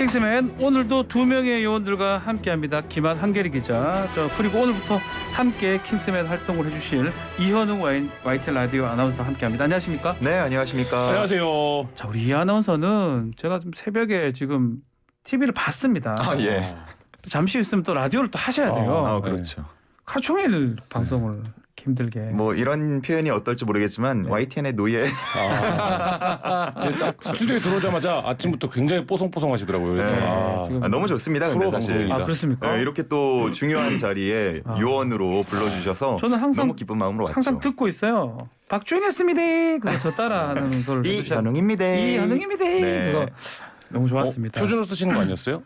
킹스맨 오늘도 두 명의 요원들과 함께합니다. 김한 한결이 기자, 그리고 오늘부터 함께 킹스맨 활동을 해주실 이현웅 YTN 라디오 아나운서 함께합니다. 안녕하십니까? 네, 안녕하십니까? 안녕하세요. 자, 우리 이 아나운서는 제가 좀 새벽에 지금 TV를 봤습니다. 아, 예. 또 잠시 있으면 또 라디오를 또 하셔야 돼요. 아, 그렇죠. 하루 종일 방송을 힘들게. 뭐 이런 표현이 어떨지 모르겠지만 YTN의 노예. 제가 딱 스튜디오에 들어오자마자 아침부터 굉장히 뽀송뽀송하시더라고요. 네. 그래서 지금 너무 좋습니다. 근데 프로 사실 방송입니다. 아, 그렇습니까? 네, 이렇게 또 중요한 자리에 요원으로 불러주셔서 저는 항상 너무 기쁜 마음으로 왔죠. 항상 듣고 있어요. 박주영했습니다. 그거 저 따라하는 걸 이현웅입니다. 이현웅입니다. 네. 그거 너무 좋았습니다. 표준으로 쓰시는 거 아니었어요?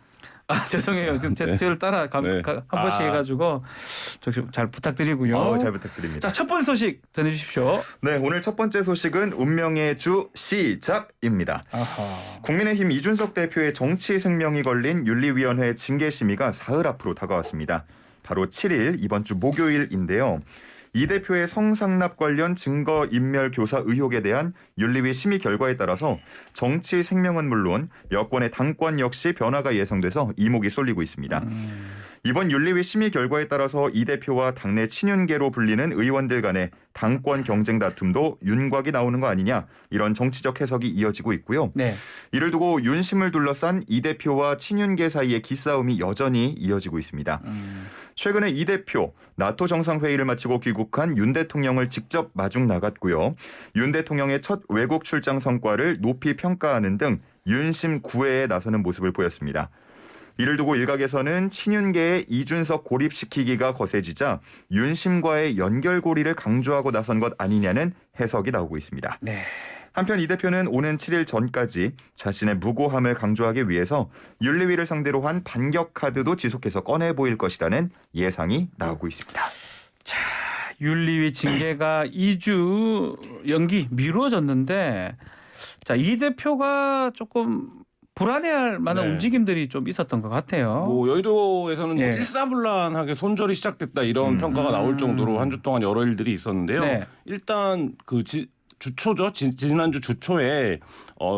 아, 죄송해요. 저를 따라 네. 한 번씩 해가지고 잘 부탁드리고요. 잘 부탁드립니다. 자, 첫 번째 소식 전해주십시오. 네, 오늘 첫 번째 소식은 운명의 주 시작입니다. 아하. 국민의힘 이준석 대표의 정치 생명이 걸린 윤리위원회 징계 심의가 사흘 앞으로 다가왔습니다. 바로 7일 이번 주 목요일인데요. 이 대표의 성상납 관련 증거인멸 교사 의혹에 대한 윤리위 심의 결과에 따라서 정치 생명은 물론 여권의 당권 역시 변화가 예상돼서 이목이 쏠리고 있습니다. 이번 윤리위 심의 결과에 따라서 이 대표와 당내 친윤계로 불리는 의원들 간의 당권 경쟁 다툼도 윤곽이 나오는 거 아니냐, 이런 정치적 해석이 이어지고 있고요. 네. 이를 두고 윤심을 둘러싼 이 대표와 친윤계 사이의 기싸움이 여전히 이어지고 있습니다. 최근에 이 대표 나토 정상회의를 마치고 귀국한 윤 대통령을 직접 마중 나갔고요. 윤 대통령의 첫 외국 출장 성과를 높이 평가하는 등 윤심 구애에 나서는 모습을 보였습니다. 이를 두고 일각에서는 친윤계의 이준석 고립시키기가 거세지자 윤심과의 연결고리를 강조하고 나선 것 아니냐는 해석이 나오고 있습니다. 네. 한편 이 대표는 오는 7일 전까지 자신의 무고함을 강조하기 위해서 윤리위를 상대로 한 반격 카드도 지속해서 꺼내 보일 것이라는 예상이 나오고 있습니다. 자, 윤리위 징계가 2주 연기 미뤄졌는데, 자, 이 대표가 조금 불안해할 만한 네. 움직임들이 좀 있었던 것 같아요. 뭐 여의도에서는 예. 일사불란하게 손절이 시작됐다 이런 평가가 나올 정도로 한 주 동안 여러 일들이 있었는데요. 네. 일단 그 주초죠. 지난주 주초에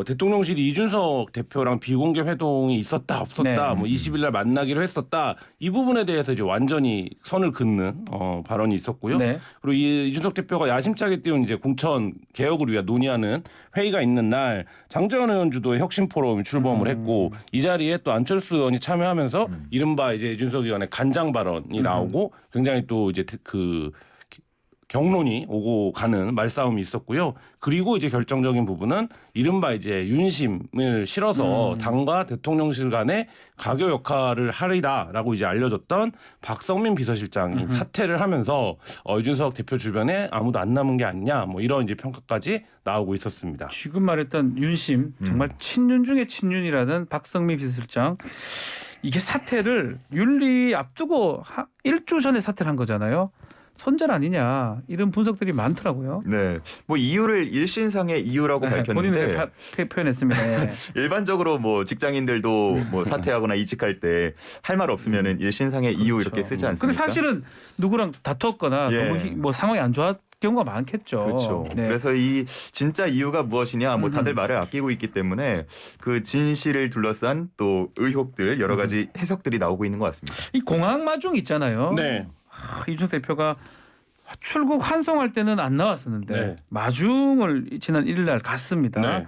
대통령실이 이준석 대표랑 비공개 회동이 있었다 없었다, 네. 뭐 20일 날 만나기로 했었다, 이 부분에 대해서 이제 완전히 선을 긋는 발언이 있었고요. 네. 그리고 이 이준석 대표가 야심차게 띄운 이제 공천 개혁을 위해 논의하는 회의가 있는 날 장재원 의원 주도의 혁신 포럼이 출범을 했고, 이 자리에 또 안철수 의원이 참여하면서 이른바 이제 이준석 의원의 간장 발언이 나오고 굉장히 또 이제 그 경론이 오고 가는 말싸움이 있었고요. 그리고 이제 결정적인 부분은 이른바 이제 윤심을 실어서 당과 대통령실 간의 가교 역할을 하리다라고 이제 알려졌던 박성민 비서실장이 사퇴를 하면서 이준석 대표 주변에 아무도 안 남은 게 아니냐, 뭐 이런 이제 평가까지 나오고 있었습니다. 지금 말했던 윤심, 정말 친윤 중에 친윤이라는 박성민 비서실장, 이게 사퇴를 윤리 앞두고 1주 전에 사퇴를 한 거잖아요. 손절 아니냐, 이런 분석들이 많더라고요. 네, 뭐 이유를 일신상의 이유라고 밝혔는데 본인은 표현했습니다. 네. 일반적으로 뭐 직장인들도 뭐 사퇴하거나 이직할 때 할 말 없으면은 일신상의 이유 이렇게 쓰지 않습니까? 근데 사실은 누구랑 다퉜거나 예. 너무 뭐 상황이 안 좋았 경우가 많겠죠. 그렇죠. 네. 그래서 이 진짜 이유가 무엇이냐, 뭐 다들 말을 아끼고 있기 때문에 그 진실을 둘러싼 또 의혹들, 여러 가지 해석들이 나오고 있는 것 같습니다. 이 공항 마중 있잖아요. 네. 이준석 대표가 출국 환송할 때는 안 나왔었는데 네. 마중을 지난 1일 날 갔습니다. 네.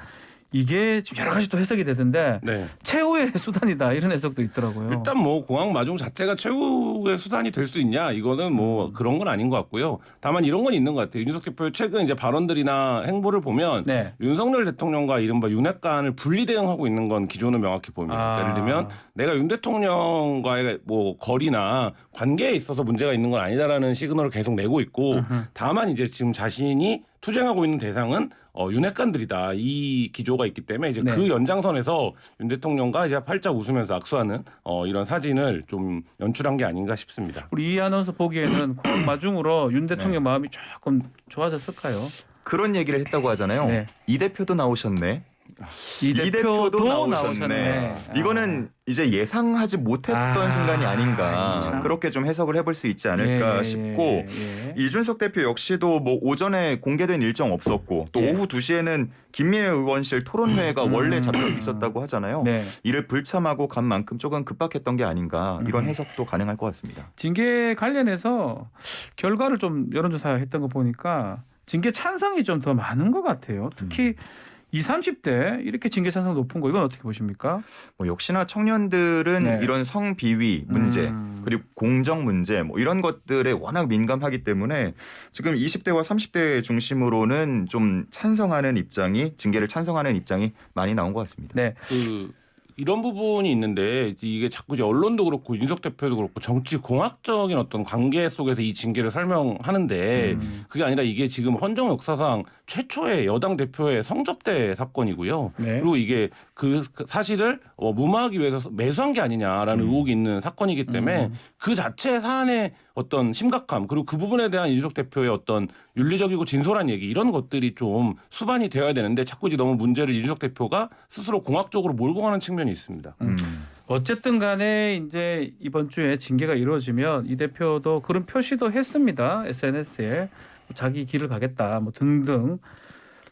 이게 지금 여러 가지 또 해석이 되던데 네. 최후의 수단이다, 이런 해석도 있더라고요. 일단 뭐 공항 마중 자체가 최고의 수단이 될 수 있냐, 이거는 뭐 그런 건 아닌 것 같고요. 다만 이런 건 있는 것 같아요. 이준석 대표의 최근 이제 발언들이나 행보를 보면 네. 윤석열 대통령과 이른바 윤핵관을 분리 대응하고 있는 건 기조는 명확히 보입니다. 예를 들면 내가 윤 대통령과의 뭐 거리나 관계에 있어서 문제가 있는 건 아니다라는 시그널을 계속 내고 있고, 다만 이제 지금 자신이 투쟁하고 있는 대상은 윤핵관들이다, 이 기조가 있기 때문에 이제 네. 그 연장선에서 윤 대통령과 이제 팔짝 웃으면서 악수하는 이런 사진을 좀 연출한 게 아닌가 싶습니다. 우리 이 아나운서 보기에는 공항 마중으로 윤 대통령 마음이 조금 좋아졌을까요? 그런 얘기를 했다고 하잖아요. 네. 이 대표도 나오셨네. 이 대표도 나오셨네. 나오셨네. 이거는 이제 예상하지 못했던 순간이 아닌가 참. 그렇게 좀 해석을 해볼 수 있지 않을까 예, 싶고 예. 이준석 대표 역시도 뭐 오전에 공개된 일정 없었고 또 예. 오후 2시에는 김미애 의원실 토론회가 원래 잡혀 있었다고 하잖아요. 네. 이를 불참하고 간 만큼 조금 급박했던 게 아닌가 이런 해석도 가능할 것 같습니다. 징계 관련해서 결과를 좀 여론조사했던 거 보니까 징계 찬성이 좀 더 많은 것 같아요. 특히 20, 30대 이렇게 징계 찬성 높은 거 이건 어떻게 보십니까? 뭐 역시나 청년들은 네. 이런 성비위 문제 그리고 공정 문제 뭐 이런 것들에 워낙 민감하기 때문에 지금 20대와 30대 중심으로는 좀 찬성하는 입장이 징계를 찬성하는 입장이 많이 나온 것 같습니다. 네. 이런 부분이 있는데 이게 자꾸 이제 언론도 그렇고 윤석 대표도 그렇고 정치 공학적인 어떤 관계 속에서 이 징계를 설명하는데 그게 아니라 이게 지금 헌정 역사상 최초의 여당 대표의 성접대 사건이고요. 네. 그리고 이게 그 사실을 무마하기 위해서 매수한 게 아니냐라는 의혹이 있는 사건이기 때문에 그 자체 사안의 어떤 심각함 그리고 그 부분에 대한 이준석 대표의 어떤 윤리적이고 진솔한 얘기 이런 것들이 좀 수반이 되어야 되는데 자꾸 이제 너무 문제를 이준석 대표가 스스로 공학적으로 몰고 가는 측면이 있습니다. 어쨌든 간에 이제 이번 주에 징계가 이루어지면 이 대표도 그런 표시도 했습니다. SNS에 자기 길을 가겠다 뭐 등등.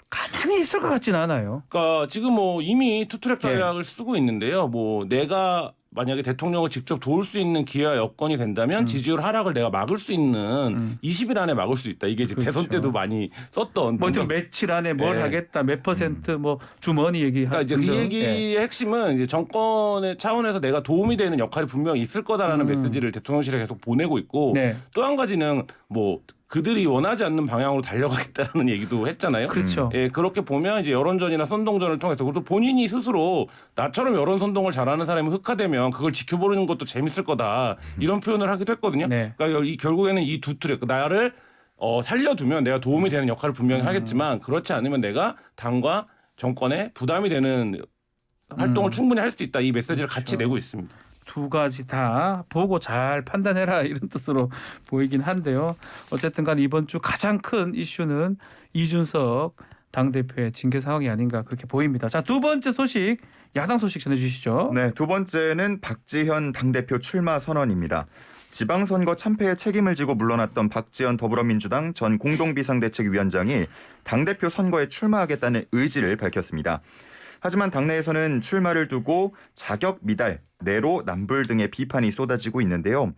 가만히 있을 것 같진 않아요. 그러니까 지금 뭐 이미 투트랙 전략을 쓰고 있는데요. 뭐 내가 만약에 대통령을 직접 도울 수 있는 기회와 여건이 된다면 지지율 하락을 내가 막을 수 있는 20일 안에 막을 수 있다. 이게 이제 그렇죠. 대선 때도 많이 썼던. 뭐 며칠 안에 뭘 네. 하겠다, 몇 퍼센트 뭐 주머니 얘기. 그러니까 이제 그 얘기의 핵심은 이제 정권의 차원에서 내가 도움이 되는 역할이 분명히 있을 거다라는 메시지를 대통령실에 계속 보내고 있고 네. 또 한 가지는 뭐 그들이 원하지 않는 방향으로 달려가겠다는 얘기도 했잖아요. 그렇죠. 예, 그렇게 보면 이제 여론전이나 선동전을 통해서 그리고 또 본인이 스스로 나처럼 여론 선동을 잘하는 사람이 흑화되면 그걸 지켜보는 것도 재밌을 거다 이런 표현을 하기도 했거든요. 네. 그러니까 결국에는 이 두 트랙 나를 살려두면 내가 도움이 되는 역할을 분명히 하겠지만 그렇지 않으면 내가 당과 정권에 부담이 되는 활동을 충분히 할 수 있다 이 메시지를 같이 내고 있습니다. 두 가지 다 보고 잘 판단해라 이런 뜻으로 보이긴 한데요. 어쨌든 간 이번 주 가장 큰 이슈는 이준석 당대표의 징계 상황이 아닌가 그렇게 보입니다. 자, 두 번째 소식 야당 소식 전해주시죠. 네, 두 번째는 박지현 당대표 출마 선언입니다. 지방선거 참패의 책임을 지고 물러났던 박지원 더불어민주당 전 공동비상대책위원장이 당대표 선거에 출마하겠다는 의지를 밝혔습니다. 하지만 당내에서는 출마를 두고 자격 미달, 내로 남불 등의 비판이 쏟아지고 있는데요.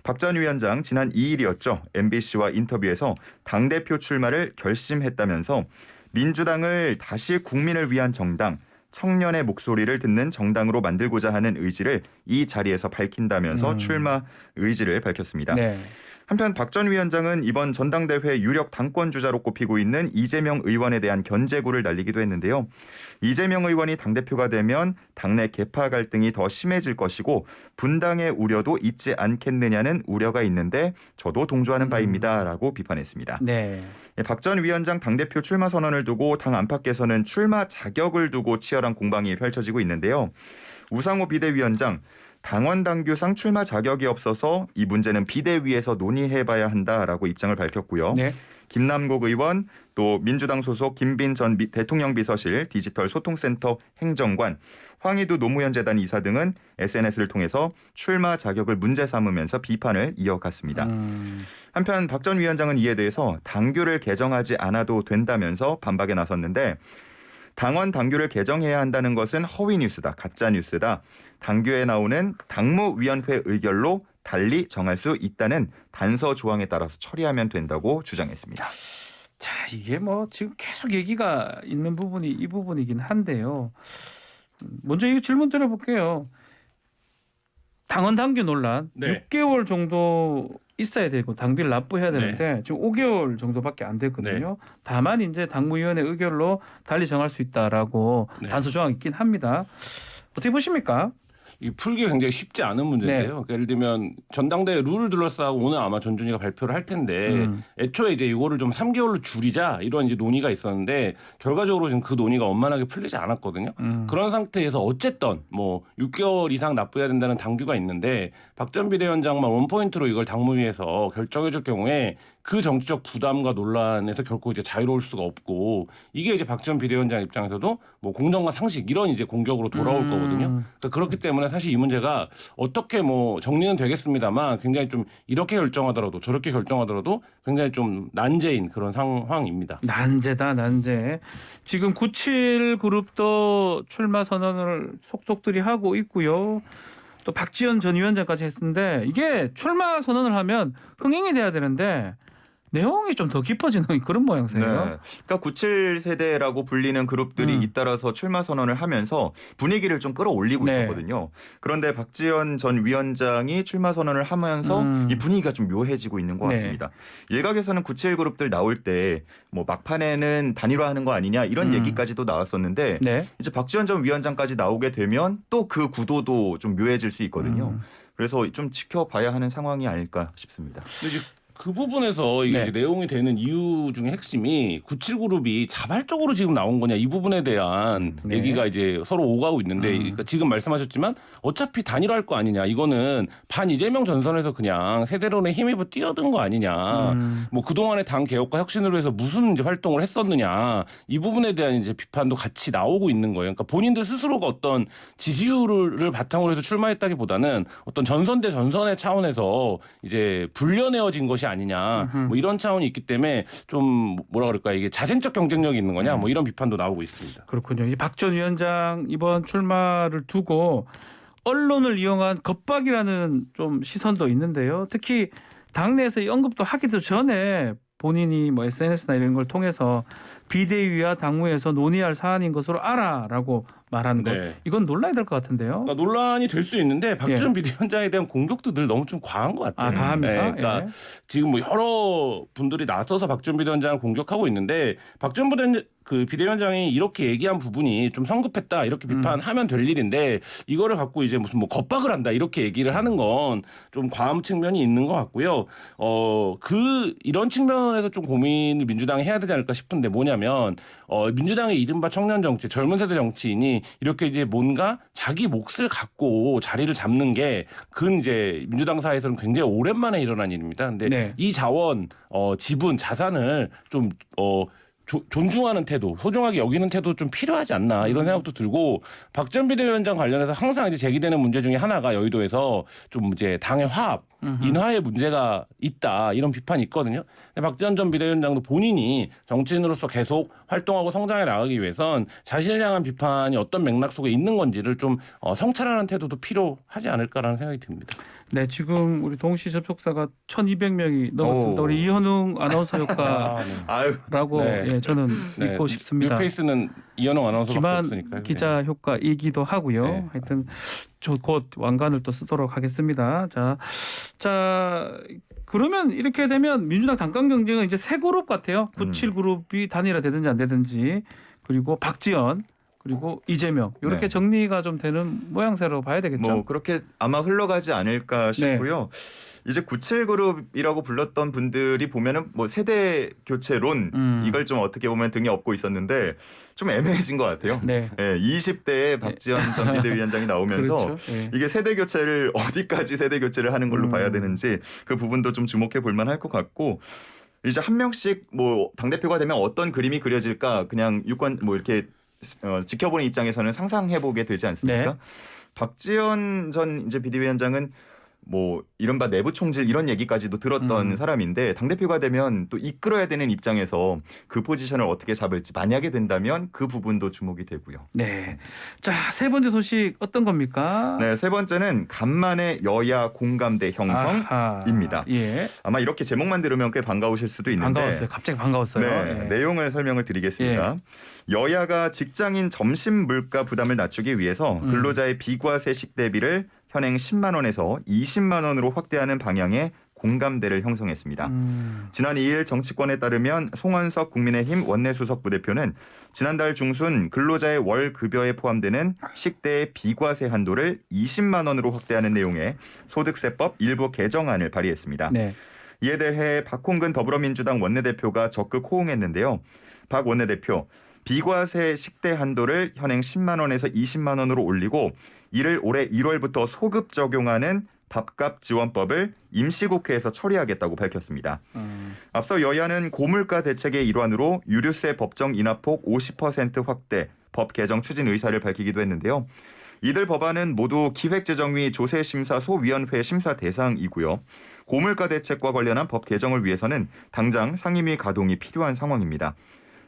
박 전 위원장 지난 2일이었죠. MBC와 인터뷰에서 당대표 출마를 결심했다면서 민주당을 다시 국민을 위한 정당, 청년의 목소리를 듣는 정당으로 만들고자 하는 의지를 이 자리에서 밝힌다면서 출마 의지를 밝혔습니다. 네. 한편 박 전 위원장은 이번 전당대회 유력 당권 주자로 꼽히고 있는 이재명 의원에 대한 견제구를 날리기도 했는데요. 이재명 의원이 당대표가 되면 당내 계파 갈등이 더 심해질 것이고 분당의 우려도 있지 않겠느냐는 우려가 있는데 저도 동조하는 바입니다라고 비판했습니다. 네. 박 전 위원장 당대표 출마 선언을 두고 당 안팎에서는 출마 자격을 두고 치열한 공방이 펼쳐지고 있는데요. 우상호 비대위원장 당원 당규상 출마 자격이 없어서 이 문제는 비대위에서 논의해봐야 한다라고 입장을 밝혔고요. 네. 김남국 의원 또 민주당 소속 김빈 전 대통령 비서실 디지털 소통센터 행정관 황희두 노무현 재단 이사 등은 SNS를 통해서 출마 자격을 문제 삼으면서 비판을 이어갔습니다. 한편 박 전 위원장은 이에 대해서 당규를 개정하지 않아도 된다면서 반박에 나섰는데 당원 당규를 개정해야 한다는 것은 허위 뉴스다, 가짜 뉴스다. 당규에 나오는 당무위원회 의결로 달리 정할 수 있다는 단서 조항에 따라서 처리하면 된다고 주장했습니다. 자, 이게 뭐 지금 계속 얘기가 있는 부분이 이 부분이긴 한데요. 먼저 이 질문 드려볼게요. 당원 당규 논란 네. 6개월 정도 있어야 되고 당비를 납부해야 되는데 지금 5개월 정도밖에 안 됐거든요. 다만 이제 당무위원회 의결로 달리 정할 수 있다라고 단서 조항이 있긴 합니다. 어떻게 보십니까? 이 풀기 굉장히 쉽지 않은 문제인데요. 그러니까 예를 들면 전당대회 룰을 둘러싸고 오늘 아마 전준희가 발표를 할 텐데 애초에 이제 이거를 좀 3개월로 줄이자 이런 이제 논의가 있었는데 결과적으로 지금 그 논의가 원만하게 풀리지 않았거든요. 그런 상태에서 어쨌든 뭐 6개월 이상 납부해야 된다는 당규가 있는데 박 전 비대위원장만 원포인트로 이걸 당무위에서 결정해 줄 경우에 그 정치적 부담과 논란에서 결코 이제 자유로울 수가 없고 이게 이제 박지원 비대위원장 입장에서도 뭐 공정과 상식 이런 이제 공격으로 돌아올 거거든요. 그러니까 그렇기 때문에 사실 이 문제가 어떻게 뭐 정리는 되겠습니다만 굉장히 좀 이렇게 결정하더라도 저렇게 결정하더라도 굉장히 좀 난제인 그런 상황입니다. 난제다 난제. 지금 97 그룹도 출마 선언을 속속들이 하고 있고요. 또 박지원 전 위원장까지 했는데 이게 출마 선언을 하면 흥행이 돼야 되는데 내용이 좀 더 깊어지는 그런 모양새예요. 네. 그러니까 97세대라고 불리는 그룹들이 잇따라서 출마 선언을 하면서 분위기를 좀 끌어올리고 네. 있었거든요. 그런데 박지원 전 위원장이 출마 선언을 하면서 이 분위기가 좀 묘해지고 있는 것 네. 같습니다. 일각에서는 97 그룹들 나올 때 뭐 막판에는 단일화하는 거 아니냐 이런 얘기까지도 나왔었는데 네. 이제 박지원 전 위원장까지 나오게 되면 또 그 구도도 좀 묘해질 수 있거든요. 그래서 좀 지켜봐야 하는 상황이 아닐까 싶습니다. 근데 이제 그 부분에서 이게 네. 이제 내용이 되는 이유 중에 핵심이 97그룹이 자발적으로 지금 나온 거냐 이 부분에 대한 네. 얘기가 이제 서로 오가고 있는데 그러니까 지금 말씀하셨지만 어차피 단일화할 거 아니냐 이거는 반 이재명 전선에서 그냥 세대론에 힘입어 뛰어든 거 아니냐 뭐 그동안의 당 개혁과 혁신으로 해서 무슨 이제 활동을 했었느냐 이 부분에 대한 이제 비판도 같이 나오고 있는 거예요. 그러니까 본인들 스스로가 어떤 지지율을 바탕으로 해서 출마했다기보다는 어떤 전선 대 전선의 차원에서 이제 불려내어진 것이 아니냐 뭐 이런 차원이 있기 때문에 좀 뭐라 그럴까 이게 자생적 경쟁력이 있는 거냐 뭐 이런 비판도 나오고 있습니다. 그렇군요. 이 박 전 위원장 이번 출마를 두고 언론을 이용한 겁박이라는 좀 시선도 있는데요. 특히 당내에서 이 언급도 하기도 전에 본인이 뭐 SNS나 이런 걸 통해서 비대위와 당무에서 논의할 사안인 것으로 알아라고 말하는 것. 네. 이건 논란이 될 것 같은데요. 그러니까 논란이 될 수 있는데 박지원 비대위원장에 대한 공격도 늘 너무 좀 과한 것 같아요. 아, 과합니까? 네, 그러니까 예. 지금 뭐 여러 분들이 나서서 박지원 비대위원장을 공격하고 있는데 박지원 비대위원장이 이렇게 얘기한 부분이 좀 성급했다 이렇게 비판하면 될 일인데 이거를 갖고 이제 무슨 뭐 겁박을 한다 이렇게 얘기를 하는 건 좀 과한 측면이 있는 것 같고요. 이런 측면에서 좀 고민을 민주당이 해야 되지 않을까 싶은데 뭐냐면 민주당의 이른바 청년 정치, 젊은 세대 정치인이 이렇게 이제 뭔가 자기 몫을 갖고 자리를 잡는 게 그건 이제 민주당 사회에서는 굉장히 오랜만에 일어난 일입니다. 근데 네. 이 자원, 지분, 자산을 좀 존중하는 태도, 소중하게 여기는 태도 좀 필요하지 않나 이런 생각도 들고 박지원 비대위원장 관련해서 항상 이제 제기되는 문제 중에 하나가 여의도에서 좀 이제 당의 화합, 인화의 문제가 있다 이런 비판이 있거든요. 근데 박지원 전 비대위원장도 본인이 정치인으로서 계속 활동하고 성장해 나가기 위해선 자신을 향한 비판이 어떤 맥락 속에 있는 건지를 좀 성찰하는 태도도 필요하지 않을까라는 생각이 듭니다. 네, 지금 우리 동시 접속사가 1,200명이 넘었습니다. 오. 우리 이현웅 아나운서 아유, 효과라고 네. 예, 저는 믿고 싶습니다. 뉴페이스는 이현웅 아나운서밖에 기만 없으니까요. 기자 효과이기도 하고요. 네. 하여튼 저 곧 왕관을 또 쓰도록 하겠습니다. 자 그러면 이렇게 되면 민주당 당권 경쟁은 이제 세 그룹 같아요. 97 그룹이 단일화되든지 안 되든지 그리고 박지원 그리고 이재명 이렇게 네. 정리가 좀 되는 모양새로 봐야 되겠죠. 뭐 그렇게 아마 흘러가지 않을까 싶고요. 이제 97그룹이라고 불렀던 분들이 보면은 뭐 세대 교체론 이걸 좀 어떻게 보면 등에 업고 있었는데 좀 애매해진 것 같아요. 네. 예, 20대에 박지원 전 비대위원장이 나오면서 그렇죠. 예. 이게 세대 교체를 어디까지 세대 교체를 하는 걸로 봐야 되는지 그 부분도 좀 주목해 볼 만할 것 같고 이제 한 명씩 뭐 당대표가 되면 어떤 그림이 그려질까 그냥 유권 뭐 이렇게 지켜보는 입장에서는 상상해 보게 되지 않습니까? 네. 박지원 전 이제 비대위원장은 뭐 이른바 내부 총질 이런 얘기까지도 들었던 사람인데 당대표가 되면 또 이끌어야 되는 입장에서 그 포지션을 어떻게 잡을지 만약에 된다면 그 부분도 주목이 되고요. 네. 자, 세 번째 소식 어떤 겁니까? 네, 세 번째는 간만에 여야 공감대 형성입니다. 아하, 예. 아마 이렇게 제목만 들으면 꽤 반가우실 수도 있는데 반가웠어요. 갑자기 반가웠어요. 네, 예. 내용을 설명을 드리겠습니다. 여야가 직장인 점심 물가 부담을 낮추기 위해서 근로자의 비과세식 대비를 현행 10만 원에서 20만 원으로 확대하는 방향의 공감대를 형성했습니다. 지난 2일 정치권에 따르면 송원석 국민의힘 원내수석 부대표는 지난달 중순 근로자의 월 급여에 포함되는 식대의 비과세 한도를 20만 원으로 확대하는 내용의 소득세법 일부 개정안을 발의했습니다. 네. 이에 대해 박홍근 더불어민주당 원내대표가 적극 호응했는데요. 박 원내대표, 비과세 식대 한도를 현행 10만 원에서 20만 원으로 올리고 이를 올해 1월부터 소급 적용하는 밥값 지원법을 임시국회에서 처리하겠다고 밝혔습니다. 앞서 여야는 고물가 대책의 일환으로 유류세 법정 인하폭 50% 확대, 법 개정 추진 의사를 밝히기도 했는데요. 이들 법안은 모두 기획재정위 조세심사소위원회 심사 대상이고요. 고물가 대책과 관련한 법 개정을 위해서는 당장 상임위 가동이 필요한 상황입니다.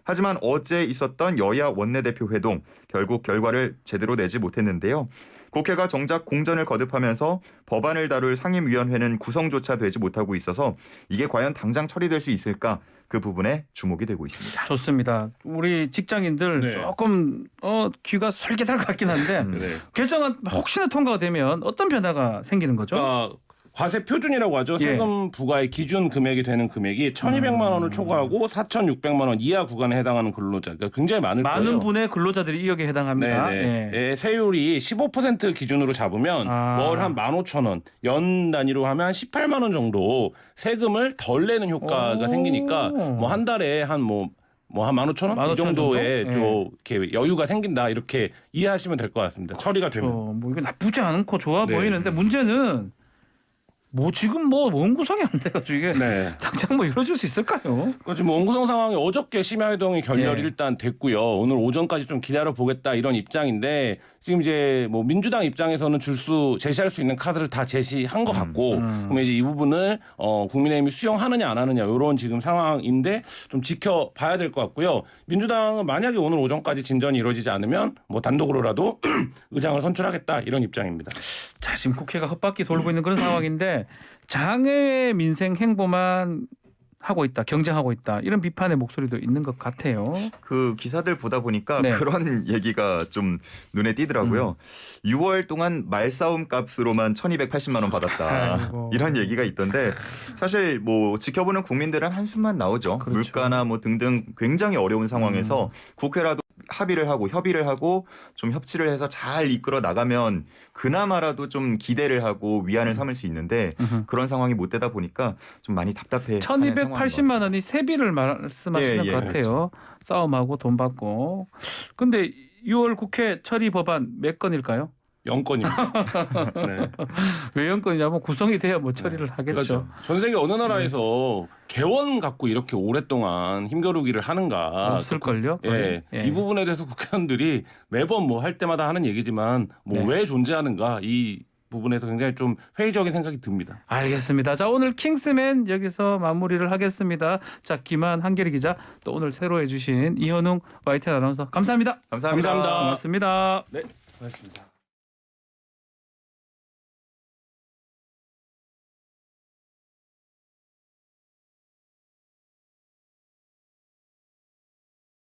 하지만 어제 있었던 여야 원내대표 회동 결국 결과를 제대로 내지 못했는데요. 국회가 정작 공전을 거듭하면서 법안을 다룰 상임위원회는 구성조차 되지 못하고 있어서 이게 과연 당장 처리될 수 있을까? 그 부분에 주목이 되고 있습니다. 좋습니다. 우리 직장인들 네. 조금 귀가 솔깃할 것 같긴 한데 네. 결정안 혹시나 통과가 되면 어떤 변화가 생기는 거죠? 그러니까 과세 표준이라고 하죠. 예. 세금 부과의 기준 금액이 되는 금액이 1,200만 원을 초과하고 4,600만 원 이하 구간에 해당하는 근로자. 그러니까 굉장히 많을 거예요. 많은 분의 근로자들이 이 여기에 해당합니다. 네네. 예. 예, 세율이 15% 기준으로 잡으면 월 한 15,000원, 연 단위로 하면 한 18만 원 정도 세금을 덜 내는 효과가 오. 생기니까 뭐 한 달에 한 한 15,000원 이 정도의 정도? 좀 이렇게 여유가 생긴다 이렇게 이해하시면 될 것 같습니다. 처리가 되면. 뭐 이거 나쁘지 않고 좋아 네. 보이는데 문제는 지금 원구성이 안 돼가지고 이게 네. 당장 이루어질 수 있을까요? 그러니까 지금 원구성 상황이 어저께 심야회동이 결렬이 예. 일단 됐고요. 오늘 오전까지 좀 기다려 보겠다 이런 입장인데 지금 이제 민주당 입장에서는 제시할 수 있는 카드를 다 제시한 것 같고 그러면 이제 이 부분을 국민의힘이 수용하느냐 안 하느냐 이런 지금 상황인데 좀 지켜봐야 될 것 같고요. 민주당은 만약에 오늘 오전까지 진전이 이루어지지 않으면 단독으로라도 의장을 선출하겠다 이런 입장입니다. 자, 지금 국회가 헛바퀴 돌고 있는 그런 상황인데 장애의 민생 행보만 하고 있다, 경쟁하고 있다 이런 비판의 목소리도 있는 것 같아요. 그 기사들 보다 보니까 네. 그런 얘기가 좀 눈에 띄더라고요. 6월 동안 말싸움 값으로만 1,280만 원 받았다. 아이고. 이런 얘기가 있던데 사실 지켜보는 국민들은 한숨만 나오죠. 그렇죠. 물가나 등등 굉장히 어려운 상황에서 국회라도 협의를 하고 좀 협치를 해서 잘 이끌어 나가면 그나마라도 좀 기대를 하고 위안을 삼을 수 있는데 그런 상황이 못 되다 보니까 좀 많이 답답해. 1,280만 원이 세비를 말씀하시는 예, 것 같아요. 싸움하고 돈 받고. 근데 6월 국회 처리 법안 몇 건일까요? 0건입니다. 네. 왜 0건이냐면 구성이 돼야 처리를 하겠죠. 그렇죠. 전 세계 어느 나라에서 개원 갖고 이렇게 오랫동안 힘겨루기를 하는가? 없을걸요? 예, 예. 이 부분에 대해서 국회의원들이 매번 할 때마다 하는 얘기지만 네. 왜 존재하는가 이 부분에서 굉장히 좀 회의적인 생각이 듭니다. 알겠습니다. 자, 오늘 킹스맨 여기서 마무리를 하겠습니다. 자, 김한 한결이 기자 또 오늘 새로 해주신 이현웅 YTN 아나운서 감사합니다. 감사합니다. 감사합니다. 고맙습니다. 네, 고맙습니다.